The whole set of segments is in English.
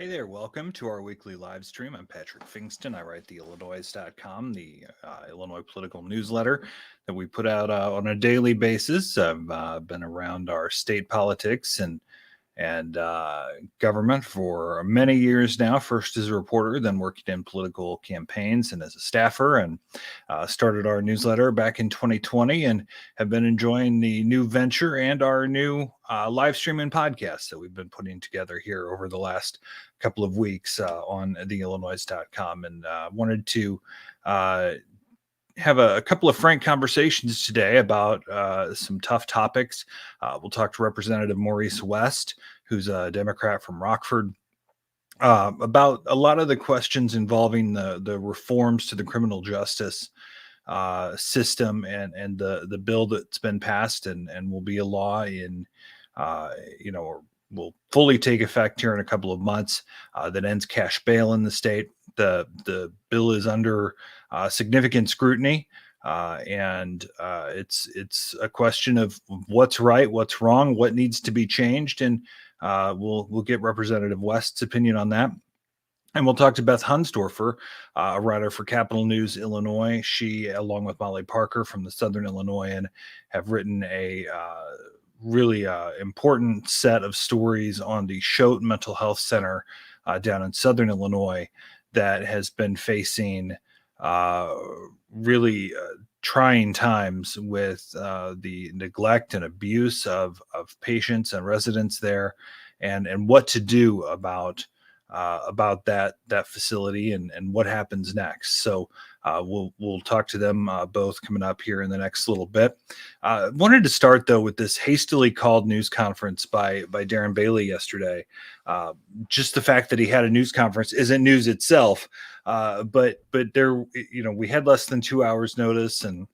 Hey there, welcome to our weekly live stream. I'm Patrick Pfingsten. I write the Illinoize.com, the Illinois political newsletter that we put out on a daily basis. I've been around our state politics and government for many years now, first as a reporter, then working in political campaigns and as a staffer, and started our newsletter back in 2020 and have been enjoying the new venture and our new live streaming podcast that we've been putting together here over the last couple of weeks on the Illinoize.com, and wanted to have a couple of frank conversations today about some tough topics. We'll talk to Representative Maurice West, who's a Democrat from Rockford, about a lot of the questions involving the reforms to the criminal justice system and the bill that's been passed and will be a law in, or will fully take effect here in a couple of months, that ends cash bail in the state. The bill is under significant scrutiny, and it's a question of what's right, what's wrong, what needs to be changed, and we'll get Representative West's opinion on that. And we'll talk to Beth Hundsdorfer, a writer for Capital News Illinois. She, along with Molly Parker from the Southern Illinoisan, have written a really important set of stories on the Choate Mental Health Center down in Southern Illinois that has been facing really trying times with the neglect and abuse of patients and residents there, and what to do about that facility and what happens next. So we'll talk to them both coming up here in the next little bit. Wanted to start though with this hastily called news conference by Darren Bailey yesterday. Just the fact that he had a news conference isn't news itself, but there, we had less than 2 hours notice, and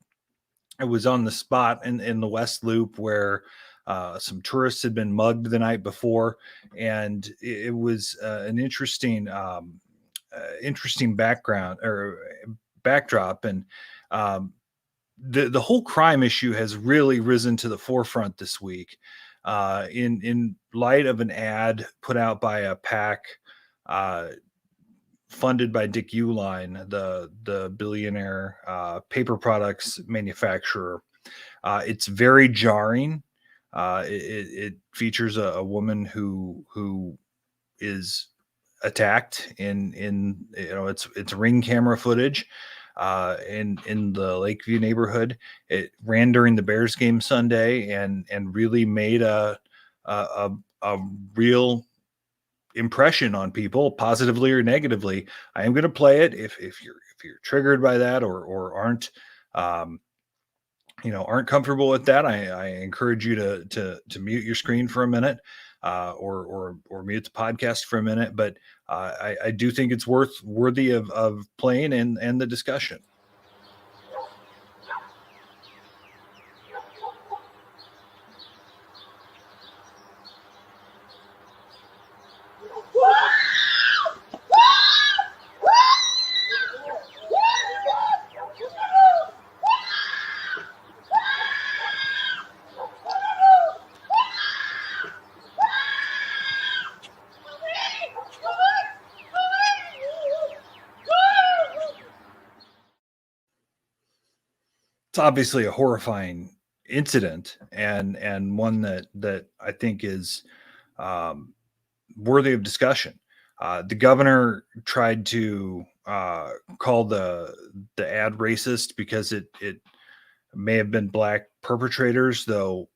it was on the spot in the West Loop where some tourists had been mugged the night before, and it was an interesting background or backdrop, and the whole crime issue has really risen to the forefront this week in light of an ad put out by a PAC funded by Dick Uihlein, the billionaire paper products manufacturer. It's very jarring. It features a woman who is attacked in it's ring camera footage in the Lakeview neighborhood. It ran during the Bears game Sunday and really made a real impression on people, positively or negatively. I am going to play it if you're triggered by that or aren't aren't comfortable with that. I encourage you to mute your screen for a minute, or mute the podcast for a minute. But I do think it's worthy of playing and the discussion. It's obviously a horrifying incident and one that I think is worthy of discussion. The governor tried to call the ad racist because it may have been black perpetrators, though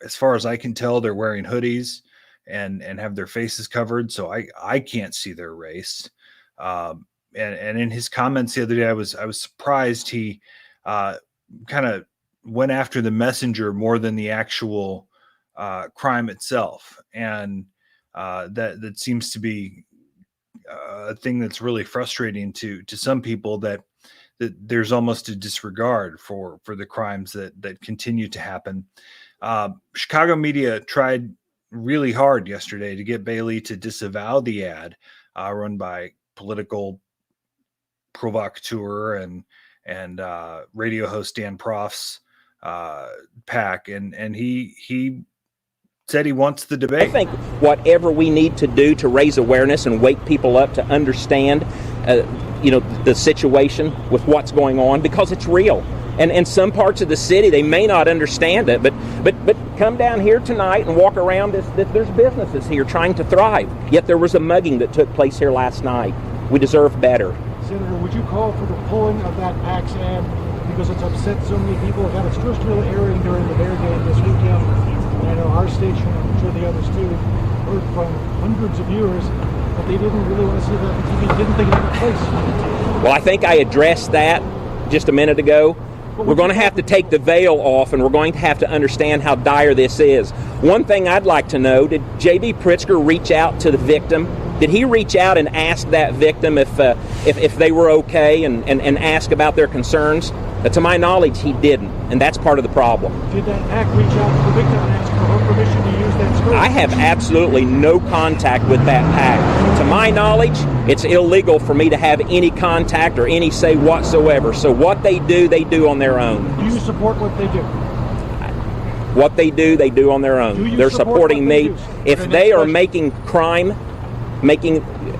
as far as I can tell, they're wearing hoodies and have their faces covered, so I can't see their race. And in his comments the other day, I was surprised he kind of went after the messenger more than the actual crime itself, and that seems to be a thing that's really frustrating to some people, that there's almost a disregard for the crimes that continue to happen. Chicago media tried really hard yesterday to get Bailey to disavow the ad run by political provocateur and radio host Dan Proft's PAC, and he said he wants the debate. I think whatever we need to do to raise awareness and wake people up to understand, the situation with what's going on, because it's real. And in some parts of the city, they may not understand it, but come down here tonight and walk around. There's businesses here trying to thrive. Yet there was a mugging that took place here last night. We deserve better. Senator, would you call for the pulling of that PACS ad because it's upset so many people? It had its first real airing during the Bear game this weekend. And I know our station, I'm sure the others too, heard from hundreds of viewers that they didn't really want to see that on TV, didn't think it had a place. Well, I think I addressed that just a minute ago. We're going to have to take the veil off, and we're going to have to understand how dire this is. One thing I'd like to know, did J.B. Pritzker reach out to the victim? Did he reach out and ask that victim if they were okay and ask about their concerns? To my knowledge, he didn't, and that's part of the problem. Did that PAC reach out to the victim and ask for her permission to use that skirt? I have absolutely no contact with that PAC. To my knowledge, it's illegal for me to have any contact or any say whatsoever. So what they do on their own. Do you support what they do? What they do on their own. They're supporting me. If they are making crime,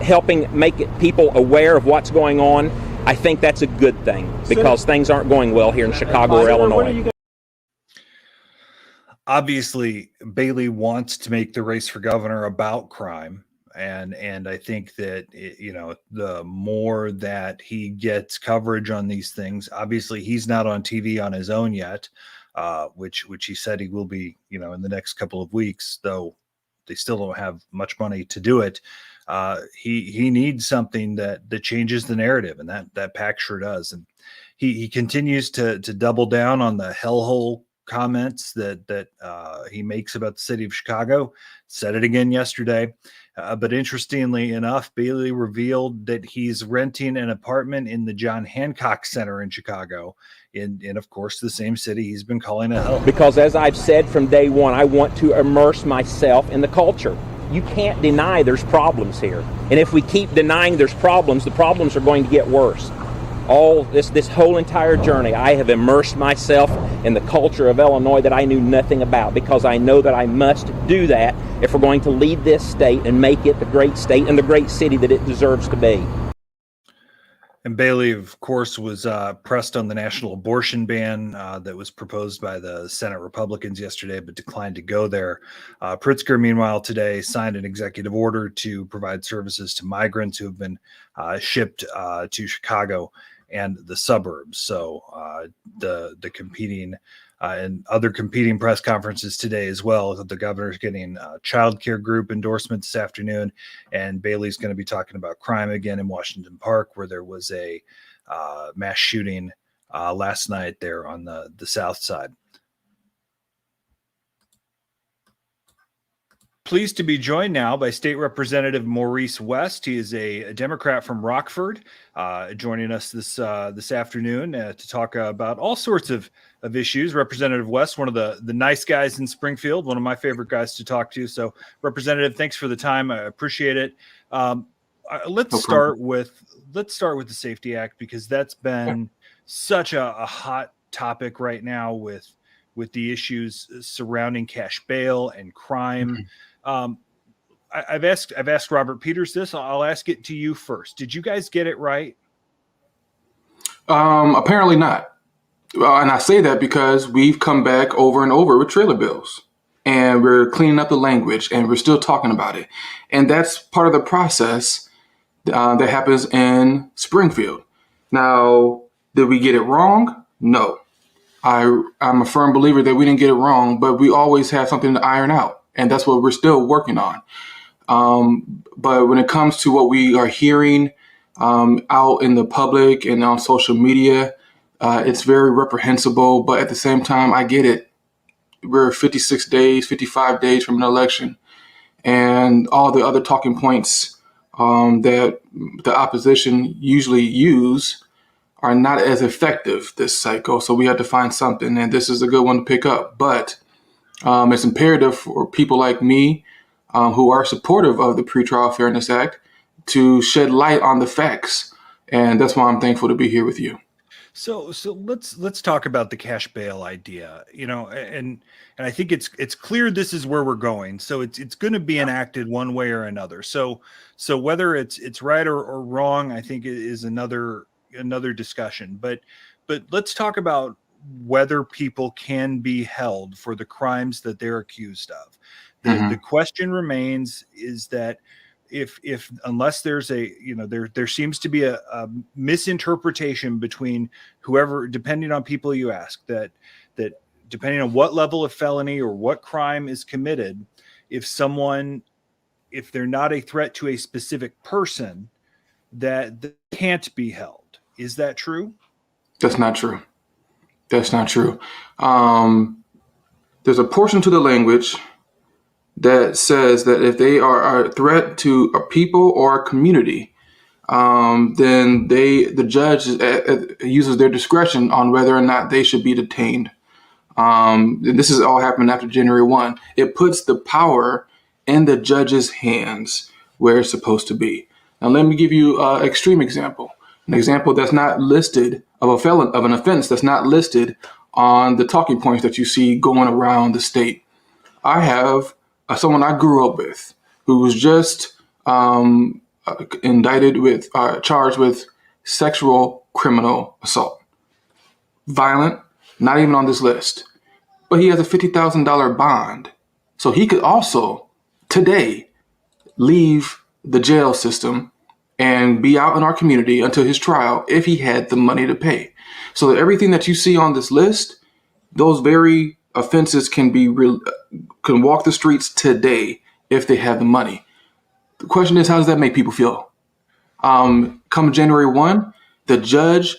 helping make people aware of what's going on, I think that's a good thing, because things aren't going well here in Chicago or Illinois. Obviously, Bailey wants to make the race for governor about crime. And I think that, the more that he gets coverage on these things, obviously he's not on TV on his own yet, which he said he will be, in the next couple of weeks, though they still don't have much money to do it. He needs something that changes the narrative, and that PAC sure does. And he continues to double down on the hellhole comments that he makes about the city of Chicago. Said it again yesterday. But interestingly enough, Bailey revealed that he's renting an apartment in the John Hancock Center in Chicago, in of course, the same city he's been calling a hell. Because as I've said from day one, I want to immerse myself in the culture. You can't deny there's problems here. And if we keep denying there's problems, the problems are going to get worse. All this whole entire journey, I have immersed myself in the culture of Illinois that I knew nothing about, because I know that I must do that if we're going to lead this state and make it the great state and the great city that it deserves to be. And Bailey, of course, was pressed on the national abortion ban that was proposed by the Senate Republicans yesterday, but declined to go there. Pritzker, meanwhile, today signed an executive order to provide services to migrants who have been shipped to Chicago and the suburbs. So the competing and other competing press conferences today as well. The governor's getting child care group endorsement this afternoon, and Bailey's going to be talking about crime again in Washington Park, where there was a mass shooting last night there on the south side. Pleased to be joined now by State Representative Maurice West. He is a Democrat from Rockford, joining us this afternoon to talk about all sorts of issues. Representative West, one of the nice guys in Springfield, one of my favorite guys to talk to. So, Representative, thanks for the time. I appreciate it. Let's start with the Safety Act, because that's been such a hot topic right now with the issues surrounding cash bail and crime. Mm-hmm. I've asked Robert Peters this. I'll ask it to you first. Did you guys get it right? Apparently not. And I say that because we've come back over and over with trailer bills, and we're cleaning up the language, and we're still talking about it. And that's part of the process that happens in Springfield. Now, did we get it wrong? No. I'm a firm believer that we didn't get it wrong, but we always have something to iron out. And that's what we're still working on. But when it comes to what we are hearing out in the public and on social media, it's very reprehensible. But at the same time, I get it. We're 56 days, 55 days from an election. And all the other talking points that the opposition usually use are not as effective this cycle. So we have to find something. And this is a good one to pick up. But it's imperative for people like me who are supportive of the Pretrial Fairness Act to shed light on the facts. And that's why I'm thankful to be here with you. So let's talk about the cash bail idea. And I think it's clear this is where we're going. So it's going to be enacted one way or another. So whether it's right or wrong, I think is another discussion. But let's talk about whether people can be held for the crimes that they're accused of. The question remains is that if unless there's there seems to be a misinterpretation between whoever, depending on people you ask, that depending on what level of felony or what crime is committed, if they're not a threat to a specific person, that they can't be held. Is that true? That's not true. That's not true. There's a portion to the language that says that if they are a threat to a people or a community, then the judge uses their discretion on whether or not they should be detained. And this has all happened after January 1. It puts the power in the judge's hands where it's supposed to be. Now, let me give you an extreme example. An example that's not listed of an offense that's not listed on the talking points that you see going around the state. I have someone I grew up with who was just charged with sexual criminal assault. Violent, not even on this list. But he has a $50,000 bond. So he could also, today, leave the jail system and be out in our community until his trial if he had the money to pay. So that everything that you see on this list, those very offenses can walk the streets today if they have the money. The question is, how does that make people feel? Come January 1, the judge,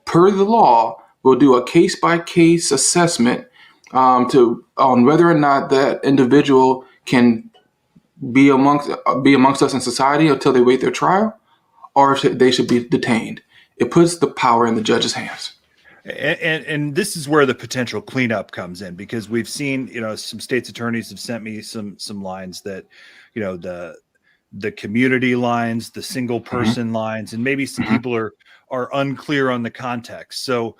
per the law, will do a case-by-case assessment on whether or not that individual can be amongst us in society until they wait their trial, or if they should be detained. It puts the power in the judge's hands. And this is where the potential cleanup comes in, because we've seen, some state's attorneys have sent me some lines that, the community lines, the single person lines, and maybe some people are unclear on the context. So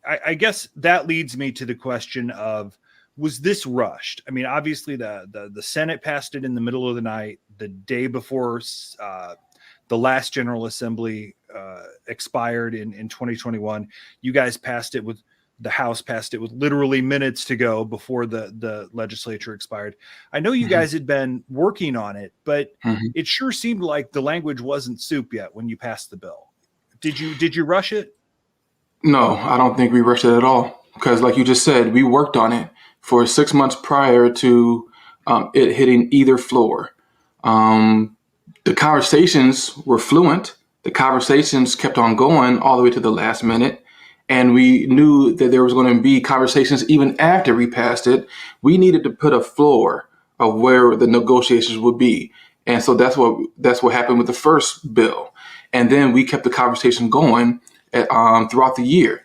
I guess that leads me to the question of, was this rushed? I mean, obviously the Senate passed it in the middle of the night, the day before the last General Assembly expired in 2021. You guys passed it the House passed it with literally minutes to go before the legislature expired. I know you guys had been working on it, but it sure seemed like the language wasn't soup yet when you passed the bill. Did you rush it? No, I don't think we rushed it at all. Because like you just said, we worked on it for 6 months prior to it hitting either floor. The conversations were fluent. The conversations kept on going all the way to the last minute. And we knew that there was going to be conversations even after we passed it. We needed to put a floor of where the negotiations would be. And so that's what happened with the first bill. And then we kept the conversation going throughout the year.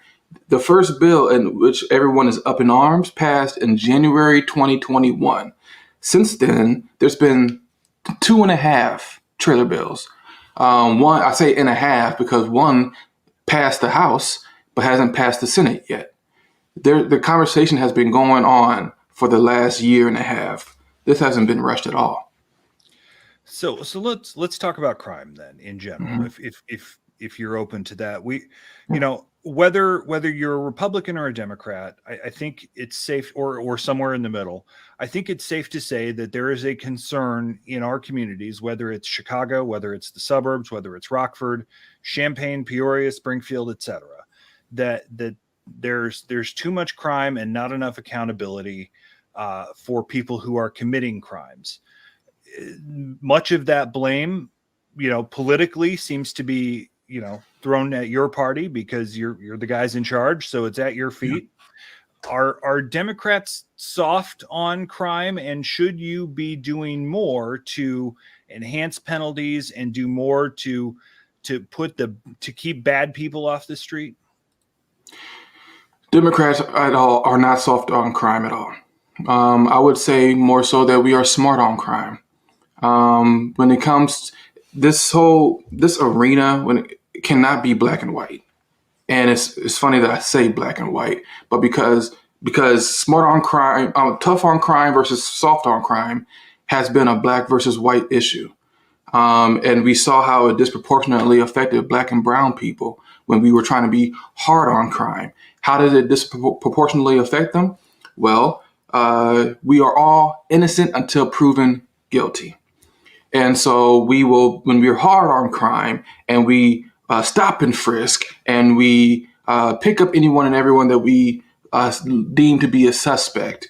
The first bill, in which everyone is up in arms, passed in January 2021. Since then, there's been 2.5 trailer bills. One, I say and a half because one passed the House but hasn't passed the Senate yet. The conversation has been going on for the last year and a half. This hasn't been rushed at all. So let's talk about crime then in general. If you're open to that, whether you're a Republican or a Democrat, I think it's safe, or somewhere in the middle. I think it's safe to say that there is a concern in our communities, whether it's Chicago, whether it's the suburbs, whether it's Rockford, Champaign, Peoria, Springfield, etc., that there's too much crime and not enough accountability for people who are committing crimes. Much of that blame, politically seems to be, thrown at your party because you're the guys in charge. So it's at your feet. Yeah. Are Democrats soft on crime, and should you be doing more to enhance penalties and do more to keep bad people off the street? Democrats at all are not soft on crime at all. I would say more so that we are smart on crime. When it comes this arena, when cannot be black and white. And it's funny that I say black and white, but because smart on crime, tough on crime versus soft on crime has been a black versus white issue. And we saw how it disproportionately affected black and brown people when we were trying to be hard on crime. How did it disproportionately affect them? Well, we are all innocent until proven guilty. And so when we're hard on crime and we stop and frisk and we pick up anyone and everyone that we deem to be a suspect,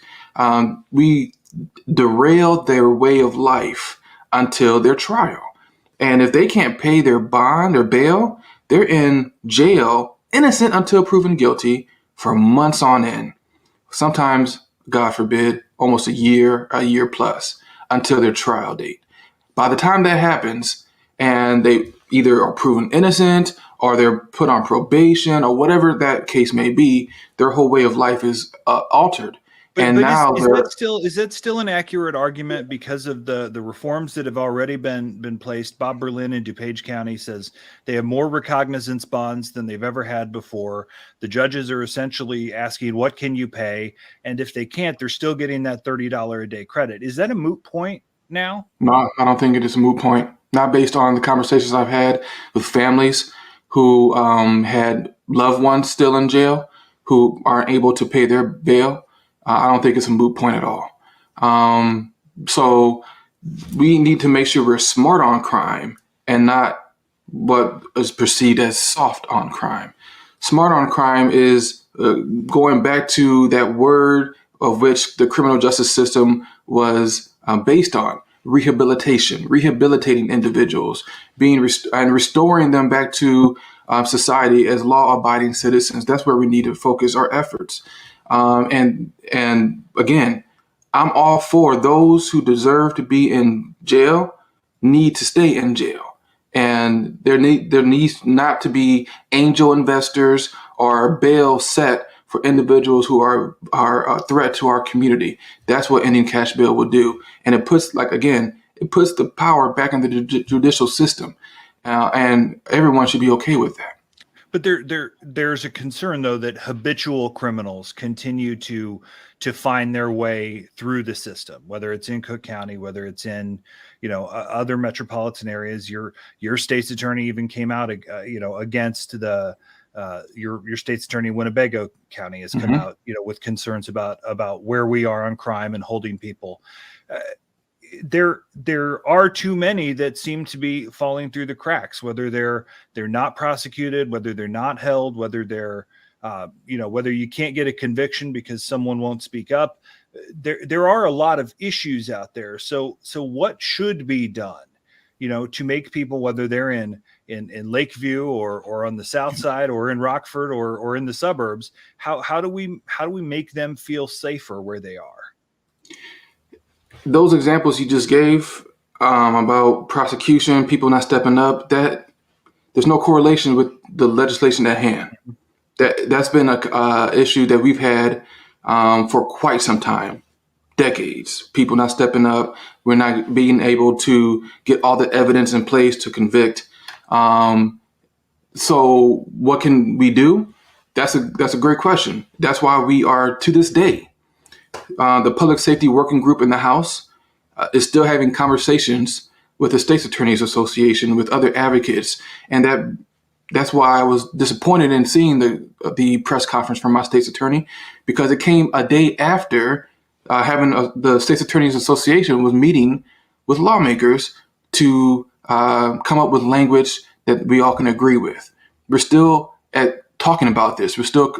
we derail their way of life until their trial. And if they can't pay their bond or bail, they're in jail, innocent until proven guilty, for months on end. Sometimes, God forbid, almost a year plus, until their trial date. By the time that happens, and they either are proven innocent or they're put on probation or whatever that case may be, their whole way of life is altered. But now is that still an accurate argument because of the reforms that have already been placed? Bob Berlin in DuPage County says they have more recognizance bonds than they've ever had before. The judges are essentially asking, what can you pay? And if they can't, they're still getting that $30 a day credit. Is that a moot point now? No, I don't think it is a moot point. Not based on the conversations I've had with families who had loved ones still in jail who aren't able to pay their bail. I don't think it's a moot point at all. So we need to make sure we're smart on crime and not what is perceived as soft on crime. Smart on crime is going back to that word of which the criminal justice system was based on: rehabilitation, rehabilitating individuals, and restoring them back to society as law-abiding citizens. That's where we need to focus our efforts. And again, I'm all for those who deserve to be in jail need to stay in jail. And there needs not to be angel investors or bail set for individuals who are a threat to our community. That's what ending cash bail will do. And it puts the power back in the judicial system. And everyone should be okay with that. But there's a concern, though, that habitual criminals continue to find their way through the system, whether it's in Cook County, whether it's in, other metropolitan areas. Your state's attorney even came out, against your state's attorney in Winnebago County has come out, with concerns about where we are on crime and holding people. There are too many that seem to be falling through the cracks, whether they're not prosecuted, whether they're not held, whether they're, whether you can't get a conviction because someone won't speak up. There are a lot of issues out there. So what should be done, to make people, whether they're in Lakeview or on the south side or in Rockford or in the suburbs, how do we make them feel safer where they are? Those examples you just gave about prosecution, people not stepping up, that there's no correlation with the legislation at hand. That's been a issue that we've had for quite some time, decades. People not stepping up. We're not being able to get all the evidence in place to convict. So what can we do? That's a great question. That's why we are, to this day, the Public Safety Working Group in the House is still having conversations with the State's Attorneys Association, with other advocates, and that's why I was disappointed in seeing the press conference from my state's attorney, because it came a day after the State's Attorneys Association was meeting with lawmakers to come up with language that we all can agree with. We're still talking about this. We're still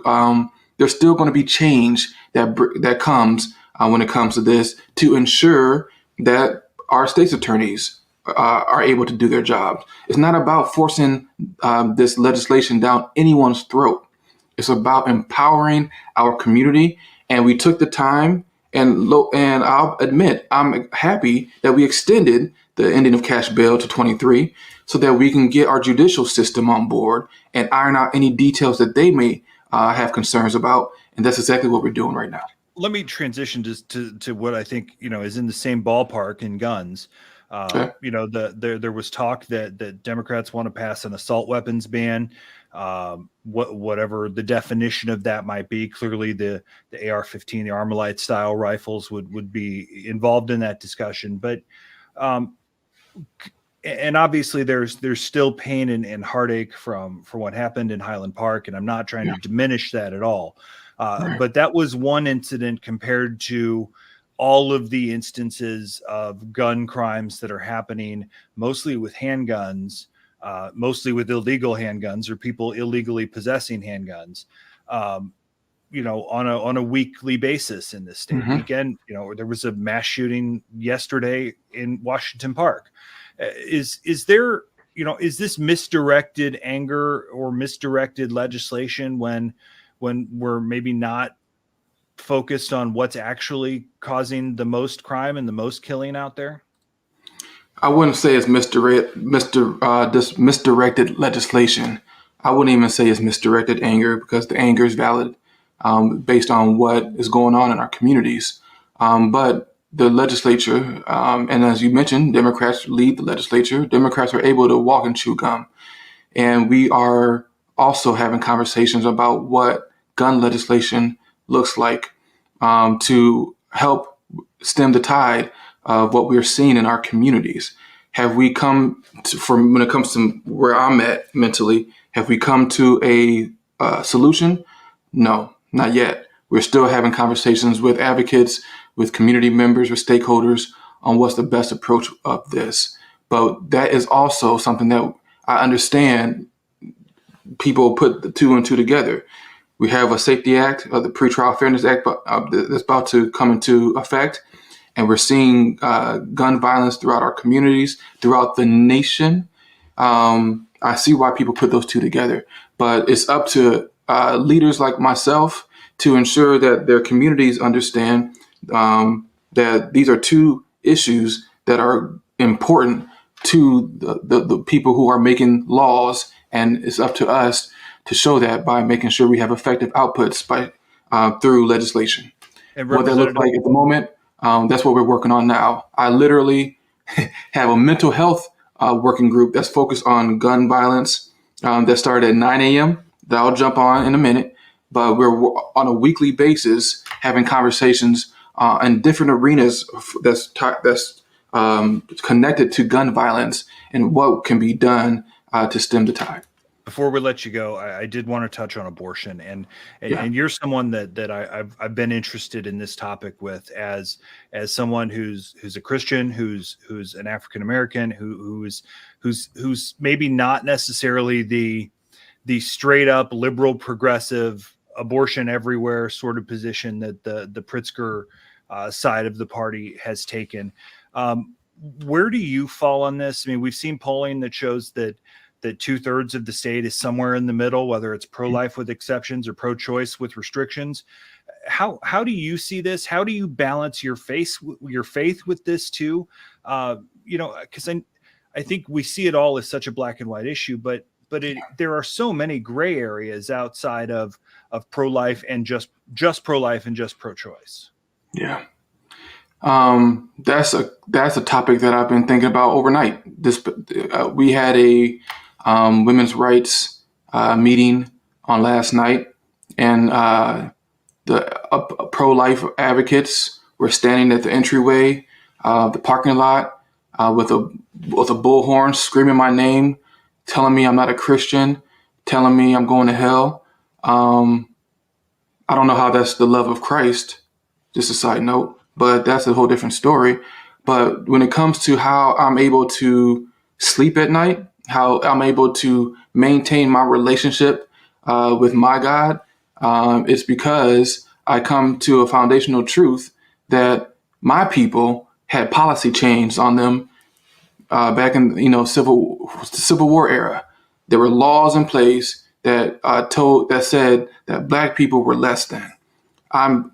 there's still going to be change that comes when it comes to this, to ensure that our state's attorneys are able to do their jobs. It's not about forcing this legislation down anyone's throat. It's about empowering our community. And we took the time, and I'll admit, I'm happy that we extended the ending of cash bail to 23 so that we can get our judicial system on board and iron out any details that they may have concerns about. And that's exactly what we're doing right now. Let me transition to what I think, is in the same ballpark in guns. Okay. There was talk that Democrats want to pass an assault weapons ban, whatever the definition of that might be. Clearly, the AR-15, the Armalite style rifles would be involved in that discussion. But and obviously, there's still pain and heartache for what happened in Highland Park, and I'm not trying to diminish that at all. But that was one incident compared to all of the instances of gun crimes that are happening, mostly with handguns, mostly with illegal handguns or people illegally possessing handguns, on a weekly basis in this state. Weekend, there was a mass shooting yesterday in Washington Park. Is there, is this misdirected anger or misdirected legislation when we're maybe not focused on what's actually causing the most crime and the most killing out there? I wouldn't say it's misdirected legislation. I wouldn't even say it's misdirected anger, because the anger is valid based on what is going on in our communities. But the legislature, and as you mentioned, Democrats lead the legislature. Democrats are able to walk and chew gum. And we are also having conversations about what gun legislation looks like to help stem the tide of what we're seeing in our communities. Have we come to, when it comes to where I'm at mentally, have we come to a solution? No, not yet. We're still having conversations with advocates, with community members, with stakeholders on what's the best approach of this. But that is also something that I understand people put the two and two together. We have a Safety Act, the Pretrial Fairness Act that's about to come into effect. And we're seeing gun violence throughout our communities, throughout the nation. I see why people put those two together. But it's up to leaders like myself to ensure that their communities understand that these are two issues that are important to the people who are making laws. And it's up to us to show that by making sure we have effective outputs through legislation. And what that looks like at the moment, that's what we're working on now. I literally have a mental health working group that's focused on gun violence that started at 9 a.m. that I'll jump on in a minute. But we're on a weekly basis having conversations in different arenas that's connected to gun violence and what can be done to stem the tide. Before we let you go, I did want to touch on abortion, and you're someone that I've been interested in this topic with as someone who's a Christian, who's an African American, who's maybe not necessarily the straight up liberal progressive abortion everywhere sort of position that the Pritzker side of the party has taken. Where do you fall on this? I mean, we've seen polling that shows that 2/3 of the state is somewhere in the middle, whether it's pro-life with exceptions or pro-choice with restrictions. How do you see this? How do you balance your faith with this too? Because I think we see it all as such a black and white issue, but there are so many gray areas outside of pro-life and just pro-life and just pro-choice. Yeah. That's a topic that I've been thinking about overnight. We had a women's rights meeting on last night, and the pro-life advocates were standing at the entryway, the parking lot, with a bullhorn, screaming my name, telling me I'm not a Christian, telling me I'm going to hell. I don't know how that's the love of Christ. Just a side note. But that's a whole different story. But when it comes to how I'm able to sleep at night, how I'm able to maintain my relationship with my God, it's because I come to a foundational truth that my people had policy changed on them back in Civil War era. There were laws in place that said that Black people were less than. I'm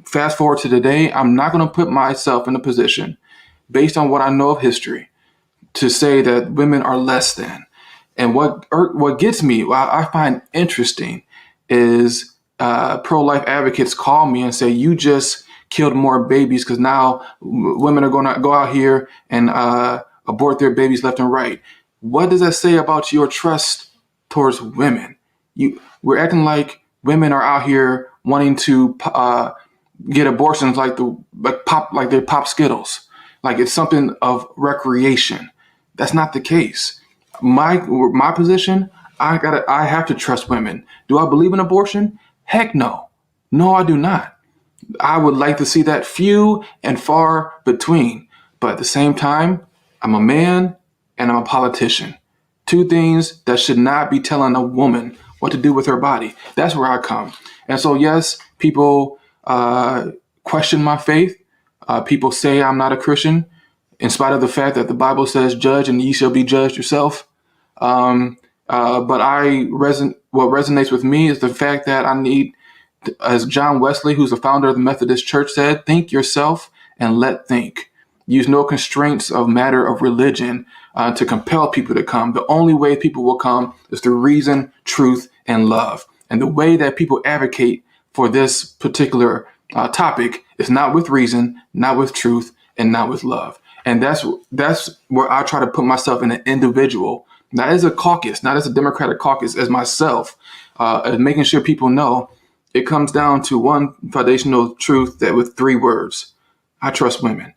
fast forward to today. I'm not going to put myself in a position, based on what I know of history, to say that women are less than. And what gets me, what I find interesting, is pro-life advocates call me and say, "You just killed more babies because now women are going to go out here and abort their babies left and right. What does that say about your trust towards women? We're acting like women are out here wanting to get abortions like they're pop Skittles, like it's something of recreation. That's not the case. My position, I have to trust women. Do I believe in abortion? Heck no. No, I do not. I would like to see that few and far between. But at the same time, I'm a man and I'm a politician. Two things that should not be telling a woman what to do with her body. That's where I come. And so, yes, people question my faith. People say I'm not a Christian, in spite of the fact that the Bible says, judge and ye shall be judged yourself. But what resonates with me is the fact that I need, as John Wesley, who's the founder of the Methodist Church, said, think yourself and let think. Use no constraints of matter of religion to compel people to come. The only way people will come is through reason, truth, and love. And the way that people advocate for this particular topic is not with reason, not with truth, and not with love. And that's where I try to put myself in an individual, not as a caucus, not as a Democratic caucus, as myself, as making sure people know it comes down to one foundational truth that with 3 words: I trust women.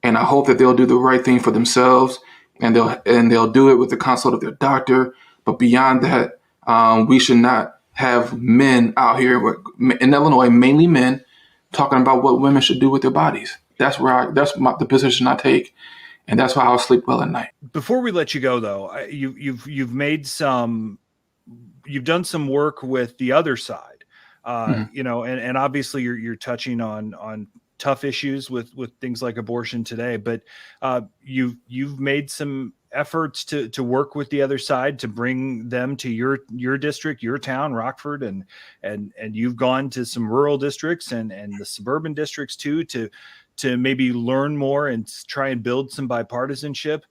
And I hope that they'll do the right thing for themselves, and they'll do it with the consult of their doctor. But beyond that, we should not have men out here in Illinois, mainly men, talking about what women should do with their bodies. That's the position I take, and that's why I'll sleep well at night. Before we let you go, though, you've done some work with the other side, and obviously you're touching on tough issues with things like abortion today, but you've made some efforts to work with the other side to bring them to your district, your town, Rockford, and you've gone to some rural districts and the suburban districts too to maybe learn more and try and build some bipartisanship.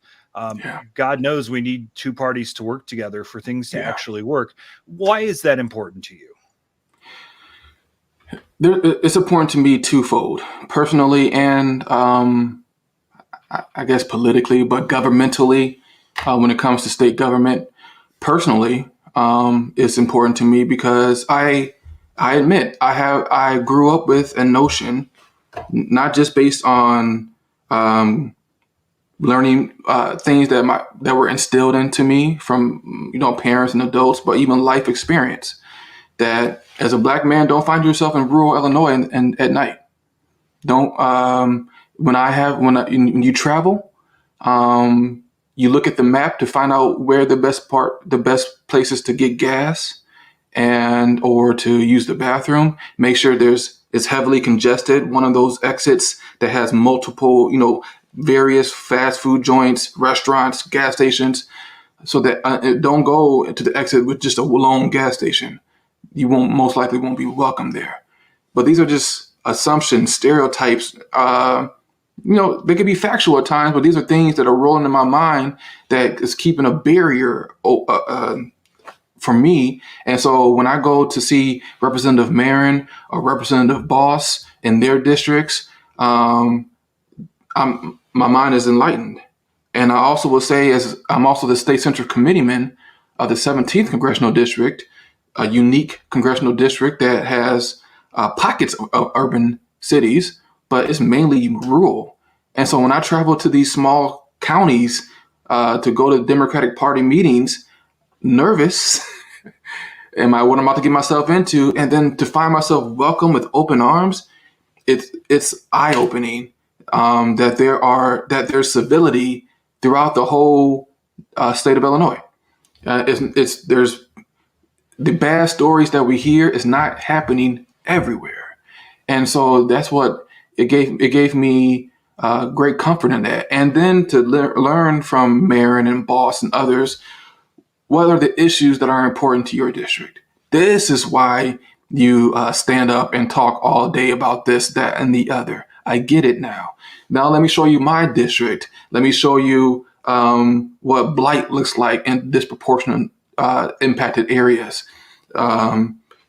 God knows we need 2 parties to work together for things to actually work. Why is that important to you? It's important to me twofold, personally and I guess politically, but governmentally, when it comes to state government. Personally, it's important to me because I admit I grew up with a notion, not just based on learning things that were instilled into me from parents and adults, but even life experience, that as a Black man, don't find yourself in rural Illinois and at night. Don't when you travel, you look at the map to find out where the best places to get gas or to use the bathroom. Make sure it's heavily congested. One of those exits that has multiple, various fast food joints, restaurants, gas stations, so that don't go to the exit with just a lone gas station. You most likely won't be welcome there. But these are just assumptions, stereotypes. They could be factual at times, but these are things that are rolling in my mind that is keeping a barrier for me. And so when I go to see Representative Marin or Representative Boss in their districts, my mind is enlightened. And I also will say, as I'm also the state central committeeman of the 17th Congressional District, a unique congressional district that has pockets of urban cities, but it's mainly rural. And so when I travel to these small counties to go to Democratic Party meetings, nervous, what I'm about to get myself into, and then to find myself welcome with open arms, it's eye-opening that there's civility throughout the whole state of Illinois. There's the bad stories that we hear is not happening everywhere. And so that's what it gave me great comfort in that. And then to learn from Marin and Boss and others, what are the issues that are important to your district? This is why you stand up and talk all day about this, that, and the other. I get it now. Now let me show you my district. Let me show you what blight looks like in disproportionate impacted areas.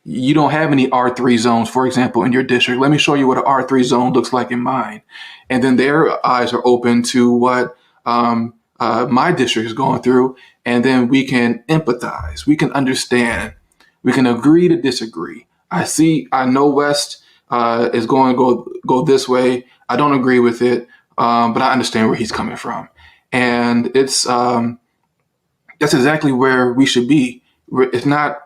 You don't have any R3 zones, for example, in your district. Let me show you what an R3 zone looks like in mine. And then their eyes are open to what my district is going through. And then we can empathize. We can understand. We can agree to disagree. I know West is going to go this way. I don't agree with it, but I understand where he's coming from. And that's exactly where we should be. It's not.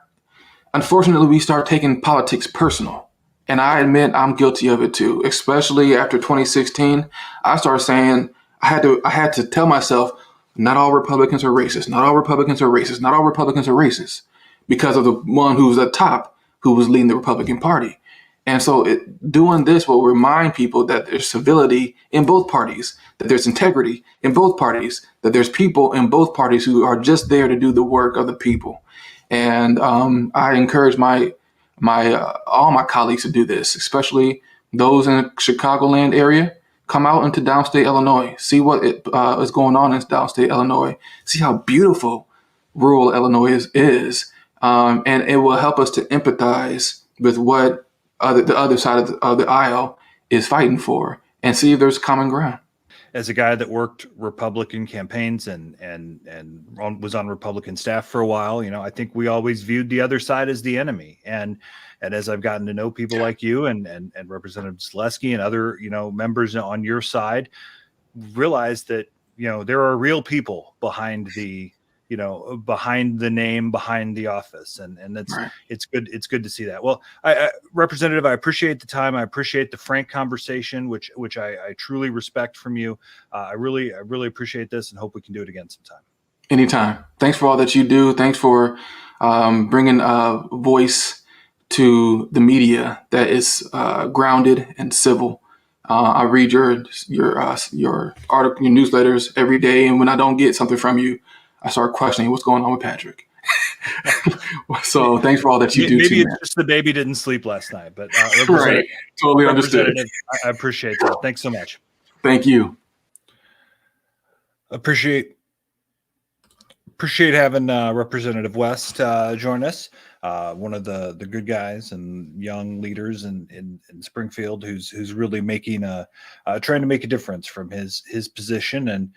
Unfortunately, we start taking politics personal. And I admit I'm guilty of it too, especially after 2016. I started saying I had to tell myself, not all Republicans are racist. Not all Republicans are racist. Not all Republicans are racist, because of the one who was at top, who was leading the Republican Party. And so doing this will remind people that there's civility in both parties, that there's integrity in both parties, that there's people in both parties who are just there to do the work of the people. And I encourage all my colleagues to do this, especially those in the Chicagoland area. Come out into downstate Illinois, see what is going on in downstate Illinois, see how beautiful rural Illinois is, and it will help us to empathize with what the other side of the aisle is fighting for, and see if there's common ground. As a guy that worked Republican campaigns and was on Republican staff for a while, I think we always viewed the other side as the enemy. And as I've gotten to know people like you and Representative Zaleski and other, members on your side, realize that, there are real people behind the name, behind the office. And that's, right. It's good to see that. Well, Representative, I appreciate the time. I appreciate the frank conversation, which I truly respect from you. I really appreciate this and hope we can do it again sometime. Anytime. Thanks for all that you do. Thanks for bringing a voice to the media that is grounded and civil. I read your article, your newsletters every day. And when I don't get something from you, I start questioning what's going on with Patrick. So thanks for all that you do. Maybe it's just the baby didn't sleep last night, but right. Totally understood. I appreciate that. Thanks so much. Thank you. Appreciate having Representative West join us. One of the good guys and young leaders in Springfield, who's really making trying to make a difference from his position and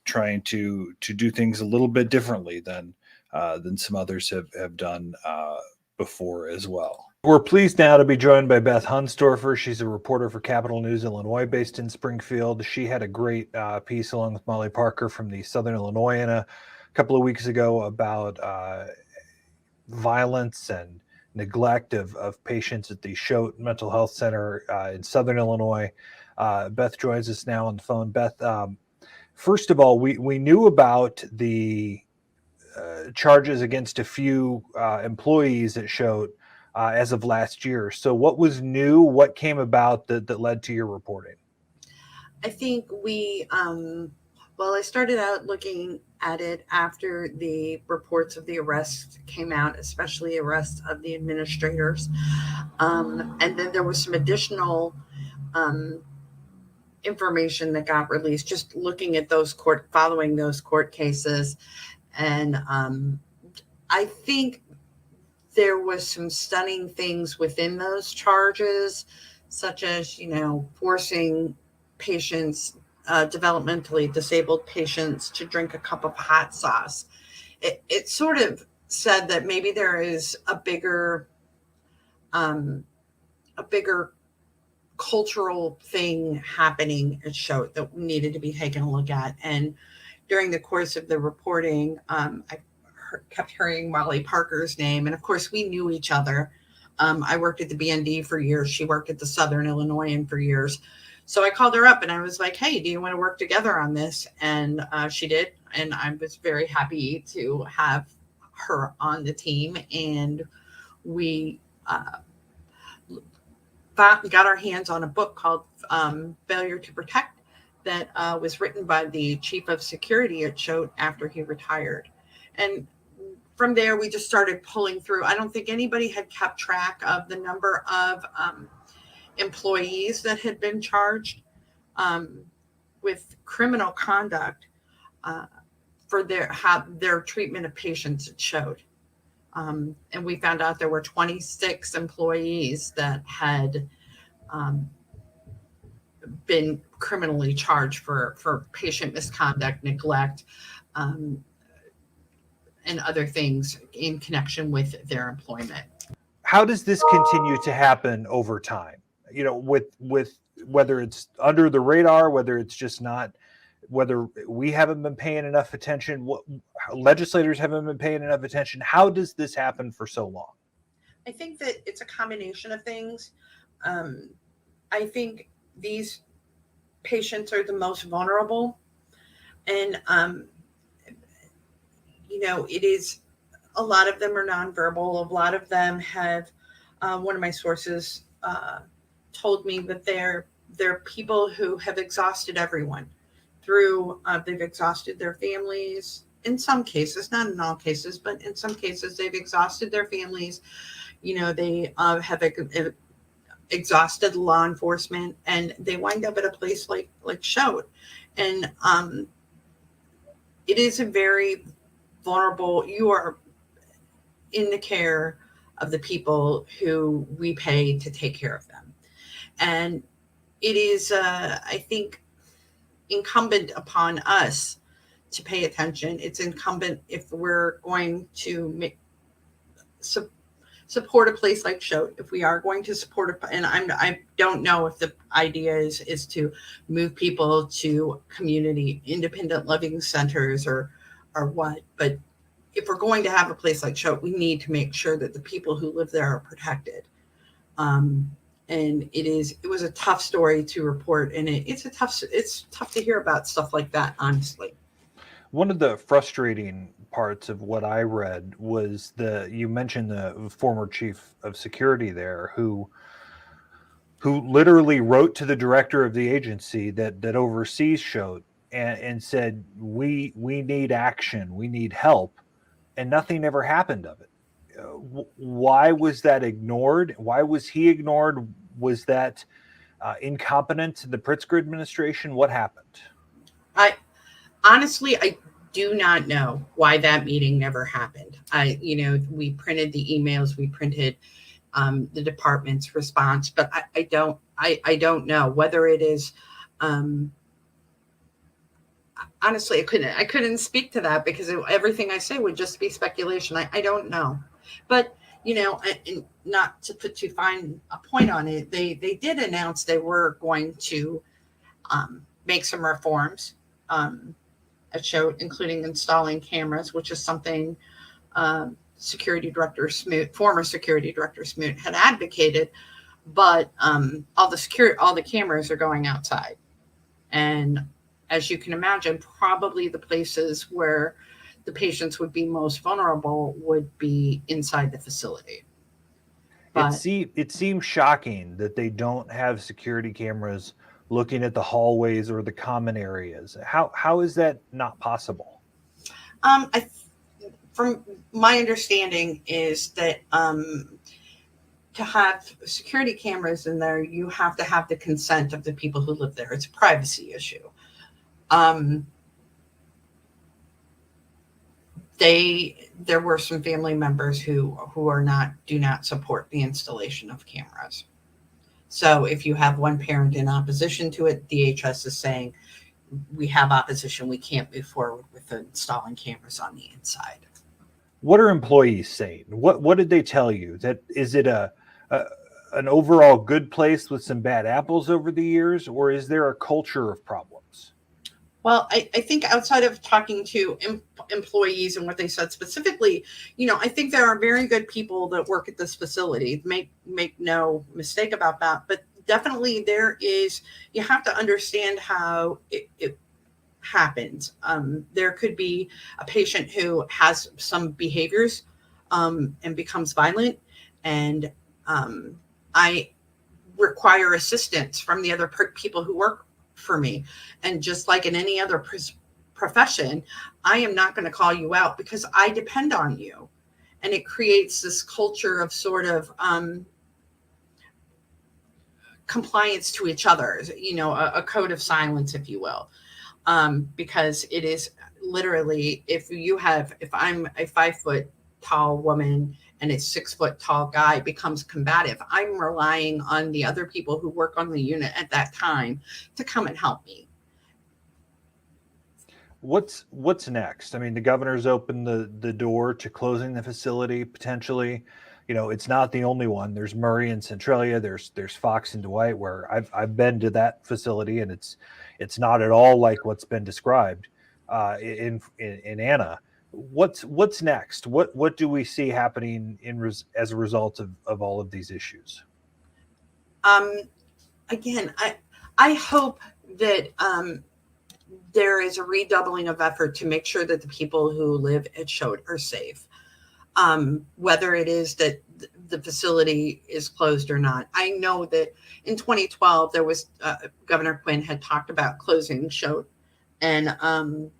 trying to do things a little bit differently than some others have done before as well. We're pleased now to be joined by Beth Hundsdorfer. She's a reporter for Capital News Illinois, based in Springfield. She had a great piece along with Molly Parker from the Southern Illinoian a couple of weeks ago about violence and neglect of patients at the Choate Mental Health Center in Southern Illinois. Beth joins us now on the phone. Beth, first of all, we knew about the charges against a few employees at Choate as of last year. So what was new? What came about that led to your reporting? I think I started out looking at it after the reports of the arrests came out, especially arrests of the administrators. And then there was some additional information that got released, just looking at following those court cases. And I think there was some stunning things within those charges, such as, forcing patients, developmentally disabled patients, to drink a cup of hot sauce. It sort of said that maybe there is a bigger cultural thing happening at Choate that needed to be taken a look at. And during the course of the reporting, I kept hearing Molly Parker's name. And of course, we knew each other. I worked at the BND for years. She worked at the Southern Illinoian for years. So I called her up and I was like, hey, do you want to work together on this? And she did. And I was very happy to have her on the team. And we got our hands on a book called Failure to Protect that was written by the chief of security at Choate after he retired. And from there, we just started pulling through. I don't think anybody had kept track of the number of employees that had been charged with criminal conduct for their treatment of patients at Choate. And we found out there were 26 employees that had been criminally charged for patient misconduct, neglect, and other things in connection with their employment. How does this continue to happen over time? You know, with whether it's under the radar, whether it's just not, whether we haven't been paying enough attention, what legislators haven't been paying enough attention. How does this happen for so long? I think that it's a combination of things. I think these patients are the most vulnerable, and it is, a lot of them are nonverbal. A lot of them have, one of my sources told me that they're people who have exhausted everyone through, they've exhausted their families in some cases, not in all cases, but in some cases they've exhausted their families. They have exhausted law enforcement, and they wind up at a place like Shout. And it is a very vulnerable, you are in the care of the people who we pay to take care of them. And it is, I think, incumbent upon us to pay attention. It's incumbent, if we're going to support a place like Shout, if we are going to support and I don't know if the idea is to move people to community independent living centers or what, but if we're going to have a place like Shout, we need to make sure that the people who live there are protected. And it was a tough story to report, and it's tough to hear about stuff like that, honestly. One of the frustrating parts of what I read was you mentioned the former chief of security there who literally wrote to the director of the agency that oversees Shout and said, we need action, we need help, and nothing ever happened of it. Why was that ignored? Why was he ignored? Was that incompetent in the Pritzker administration? What happened? I do not know why that meeting never happened. We printed the emails, we printed the department's response, but I don't know whether it is. Honestly, I couldn't speak to that because everything I say would just be speculation. I don't know, but not to put too fine a point on it, they did announce they were going to make some reforms at Shout, including installing cameras, which is something former Security Director Smoot had advocated. But all the cameras are going outside, and as you can imagine, probably the places where the patients would be most vulnerable would be inside the facility. But it seems shocking that they don't have security cameras looking at the hallways or the common areas. How is that not possible? From my understanding is that to have security cameras in there, you have to have the consent of the people who live there. It's a privacy issue. There were some family members who do not support the installation of cameras. So if you have one parent in opposition to it, DHS is saying, we have opposition, we can't move forward with installing cameras on the inside. What are employees saying? What did they tell you? That is it an overall good place with some bad apples over the years, or is there a culture of problems? Well, I think outside of talking to employees and what they said specifically, I think there are very good people that work at this facility. Make no mistake about that. But definitely you have to understand how it happens. There could be a patient who has some behaviors and becomes violent, and I require assistance from the other people who work for me. And just like in any other profession, I am not going to call you out because I depend on you. And it creates this culture of sort of compliance to each other, a code of silence, if you will. Because it is literally, if I'm a 5'10" tall woman and a 6 foot tall guy becomes combative, I'm relying on the other people who work on the unit at that time to come and help me. What's next? I mean, the governor's opened the door to closing the facility potentially. You know, it's not the only one. There's Murray and Centralia. There's Fox and Dwight, where I've been to that facility, and it's not at all like what's been described in Anna. What's next? What do we see happening as a result of all of these issues? Again, I hope that there is a redoubling of effort to make sure that the people who live at Choate are safe. Whether it is that the facility is closed or not. I know that in 2012, there was Governor Quinn had talked about closing Choate, and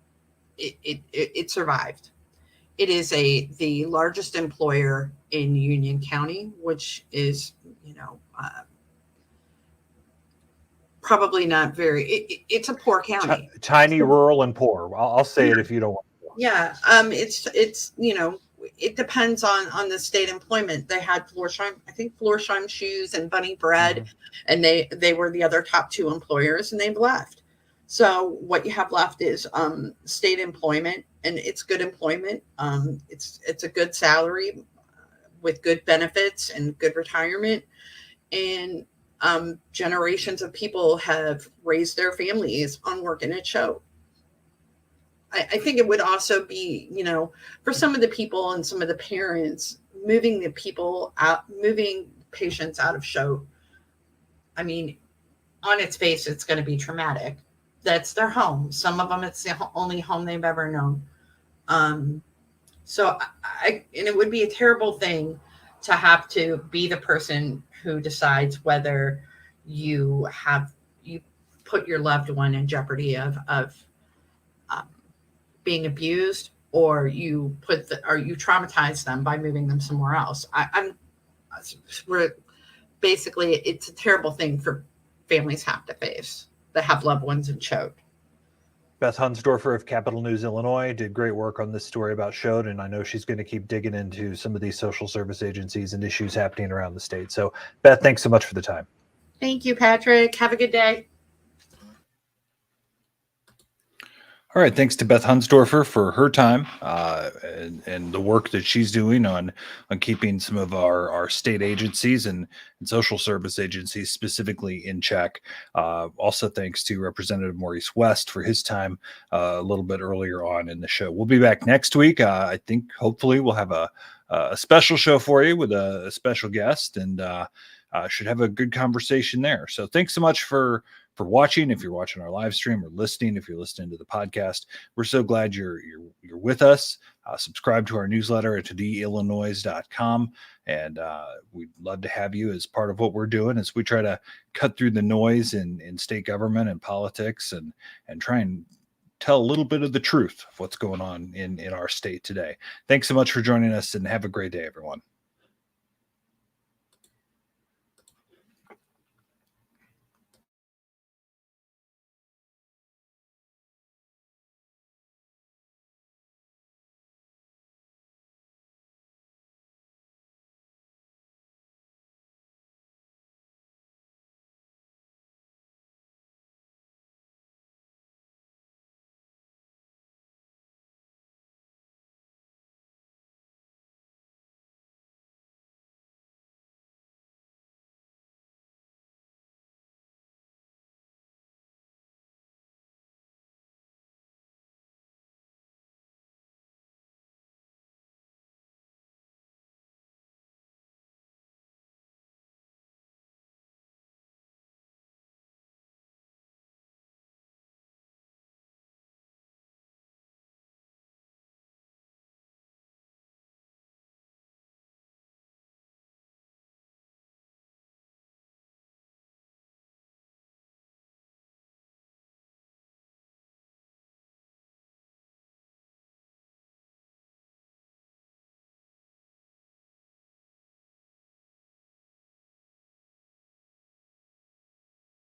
it survived. It is the largest employer in Union County, which is, probably not very. It's a poor county, tiny, rural, and poor. I'll say it if you don't want to. Yeah, it's it depends on the state employment. They had Florsheim shoes and Bunny Bread, and they were the other top two employers, and they've left. So what you have left is state employment, and it's good employment. It's a good salary with good benefits and good retirement, and generations of people have raised their families on working at Choate. I think it would also be, for some of the people and some of the parents, moving patients out of Choate. I mean, on its face, it's going to be traumatic. That's their home. Some of them, it's the only home they've ever known. And it would be a terrible thing to have to be the person who decides whether you put your loved one in jeopardy of being abused, or you traumatize them by moving them somewhere else. It's a terrible thing for families have to face that have loved ones in Choate. Beth Hundsdorfer of Capital News Illinois did great work on this story about Choate, and I know she's going to keep digging into some of these social service agencies and issues happening around the state. So, Beth, thanks so much for the time. Thank you, Patrick. Have a good day. All right. Thanks to Beth Hundsdorfer for her time and the work that she's doing on keeping some of our state agencies and social service agencies specifically in check. Also, thanks to Representative Maurice West for his time a little bit earlier on in the show. We'll be back next week. I think hopefully we'll have a special show for you with a special guest, and should have a good conversation there. So thanks so much for watching. If you're watching our live stream, or listening, if you're listening to the podcast, we're so glad you're with us. Subscribe to our newsletter at Illinoize.com, and we'd love to have you as part of what we're doing as we try to cut through the noise in state government and politics, and try and tell a little bit of the truth of what's going on in our state today. Thanks so much for joining us, and have a great day, everyone.